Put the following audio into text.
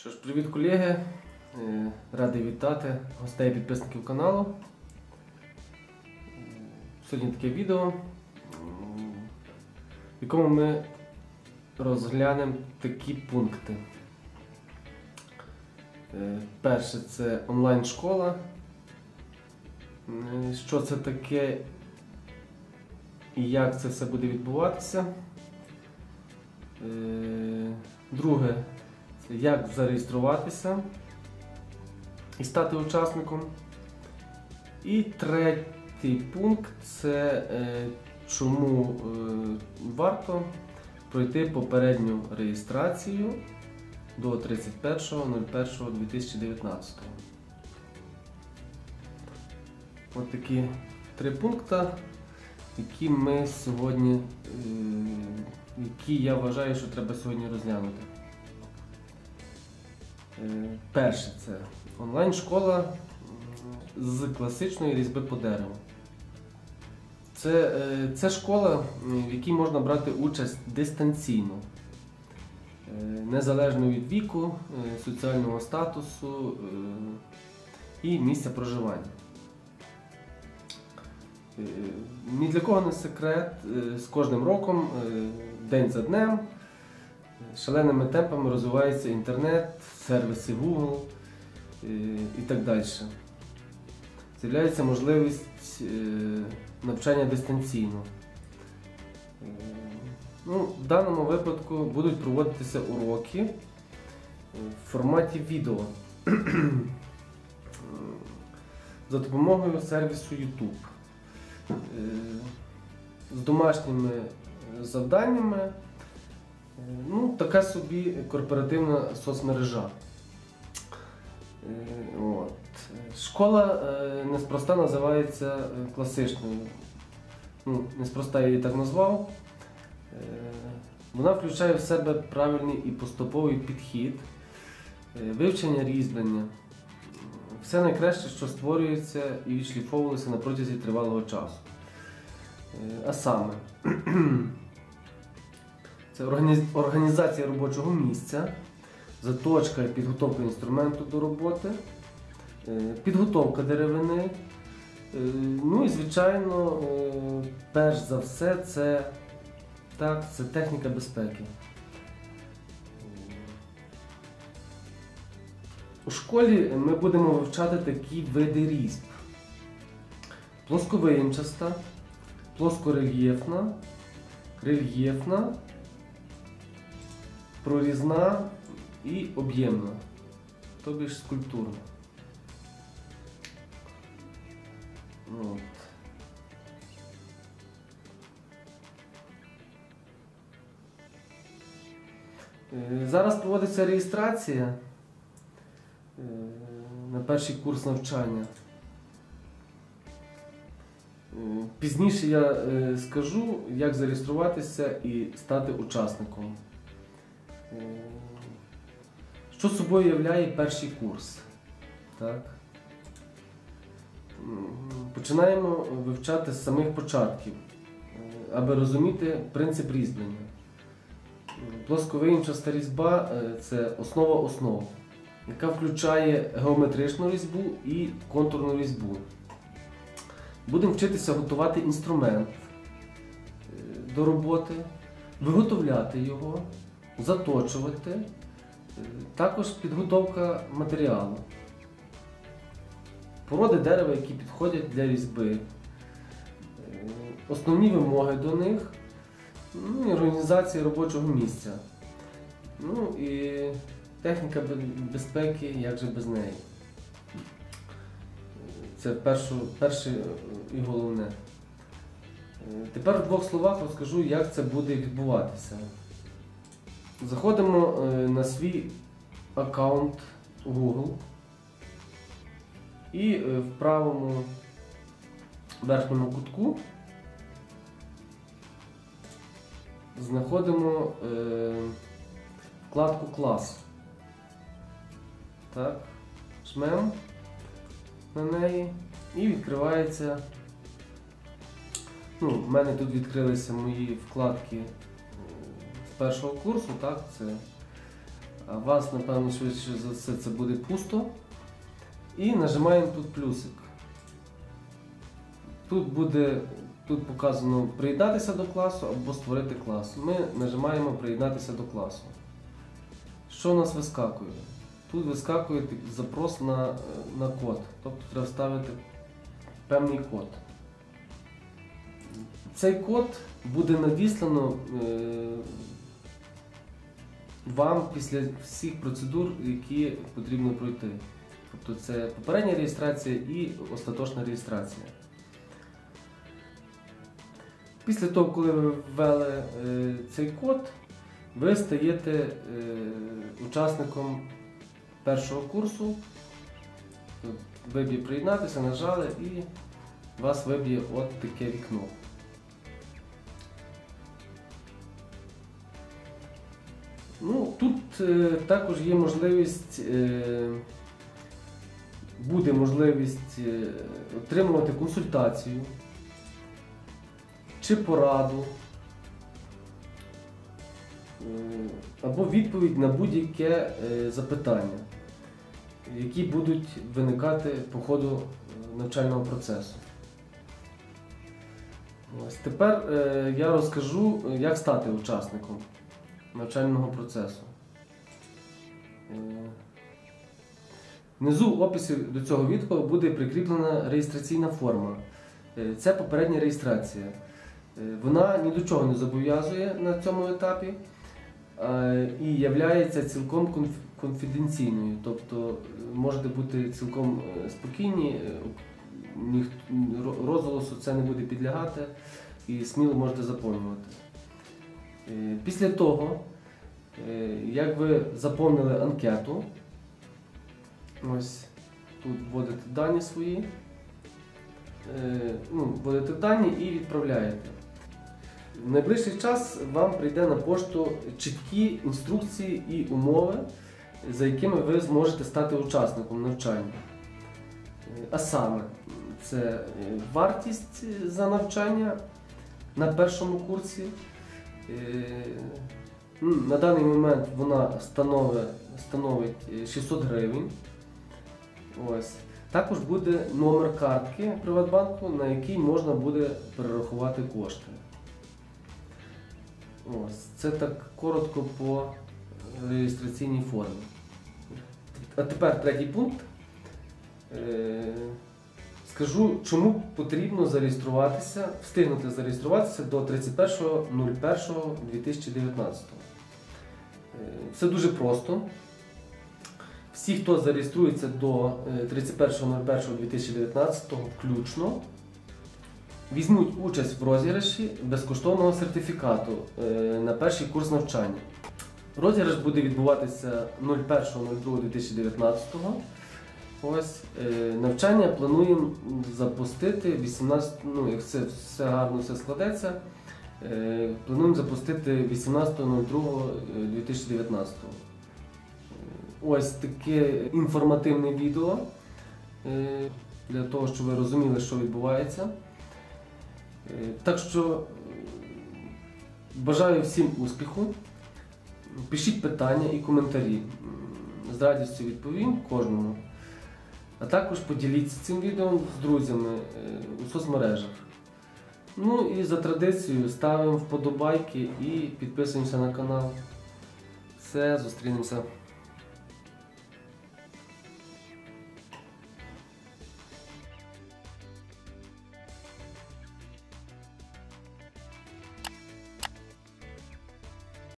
Що ж, привіт, колеги! Радий вітати гостей і підписників каналу. Сьогодні таке відео, в якому ми розглянемо такі пункти. Перше – це онлайн-школа. Що це таке і як це все буде відбуватися. Друге – як зареєструватися і стати учасником. І третій пункт – це чому варто пройти попередню реєстрацію до 31.01.2019. Ось такі три пункти, які ми сьогодні, які я вважаю, що треба сьогодні розглянути. Перше – це онлайн-школа з класичної різьби по дереву. Це школа, в якій можна брати участь дистанційно, незалежно від віку, соціального статусу і місця проживання. Ні для кого не секрет, з кожним роком, день за днем, шаленими темпами розвивається інтернет, сервіси Google і так далі. З'являється можливість навчання дистанційно. В даному випадку будуть проводитися уроки в форматі відео за допомогою сервісу YouTube. З домашніми завданнями. Така собі корпоративна соцмережа. Школа неспроста називається класичною. Неспроста я її так назвав. Вона включає в себе правильний і поступовий підхід, вивчення різьблення. Все найкраще, що створюється і відшліфовувалося на протязі тривалого часу. А саме, це організація робочого місця, заточка і підготовка інструменту до роботи, підготовка деревини, і, звичайно, перш за все, це техніка безпеки. У школі ми будемо вивчати такі види різьб: плосковиїмчаста, плоскорельєфна, рельєфна, прорізна і об'ємна, тобі ж скульптурна. Зараз проводиться реєстрація на перший курс навчання. Пізніше я скажу, як зареєструватися і стати учасником. Що собою являє перший курс? Починаємо вивчати з самих початків, аби розуміти принцип різьблення. Плосковиїмчаста різьба – це основа основ, яка включає геометричну різьбу і контурну різьбу. Будемо вчитися готувати інструмент до роботи, виготовляти його, заточувати, також підготовка матеріалу, породи дерева, які підходять для різьби, основні вимоги до них, і організація робочого місця, і техніка безпеки, як же без неї. Це перше і головне. Тепер в двох словах розкажу, як це буде відбуватися. Заходимо на свій аккаунт Google і в правому верхньому кутку знаходимо вкладку «Клас». Жмемо на неї і відкривається. В мене тут відкрилися мої вкладки з першого курсу, це а у вас, напевно, швидше за все це буде пусто. І нажимаємо тут плюсик. Тут показано приєднатися до класу або створити клас. Ми нажимаємо приєднатися до класу. Що у нас вискакує? Тут вискакує запрос на код. Тобто треба вставити певний код. Цей код буде надіслано вам після всіх процедур, які потрібно пройти. Тобто це попередня реєстрація і остаточна реєстрація. Після того, коли ви ввели цей код, ви стаєте учасником першого курсу. Виб'є приєднатися, нажали і вас виб'є от таке вікно. Ну, тут також є можливість, буде можливість отримувати консультацію чи пораду, або відповідь на будь-яке запитання, які будуть виникати по ходу навчального процесу. Ось тепер я розкажу, як стати учасником навчального процесу. Внизу в описі до цього відео буде прикріплена реєстраційна форма. Це попередня реєстрація. Вона ні до чого не зобов'язує на цьому етапі і є цілком конфіденційною. Тобто можете бути цілком спокійні, розголосу це не буде підлягати і сміло можете заповнювати. Після того, як ви заповнили анкету, ось тут вводите дані свої, вводите дані і відправляєте. В найближчий час вам прийде на пошту чіткі інструкції і умови, за якими ви зможете стати учасником навчання. А саме, це вартість за навчання на першому курсі. На даний момент вона становить 600 гривень. Ось. Також буде номер картки Приватбанку, на який можна буде перерахувати кошти. Ось. Це так коротко по реєстраційній формі. А тепер третій пункт. Скажу, чому потрібно зареєструватися, встигнути зареєструватися до 31.01.2019. Все дуже просто. Всі, хто зареєструється до 31.01.2019 включно, візьмуть участь в розіграші безкоштовного сертифікату на перший курс навчання. Розіграш буде відбуватися 01.02.2019. Ось, навчання плануємо запустити 18, як це все гарно складеться, плануємо запустити 18.02.2019. Ось таке інформативне відео, для того, щоб ви розуміли, що відбувається. Так що бажаю всім успіху, пишіть питання і коментарі, з радістю відповім кожному. А також поділіться цим відео з друзями у соцмережах. Ну і за традицією ставимо вподобайки і підписуємося на канал. Все, зустрінемося.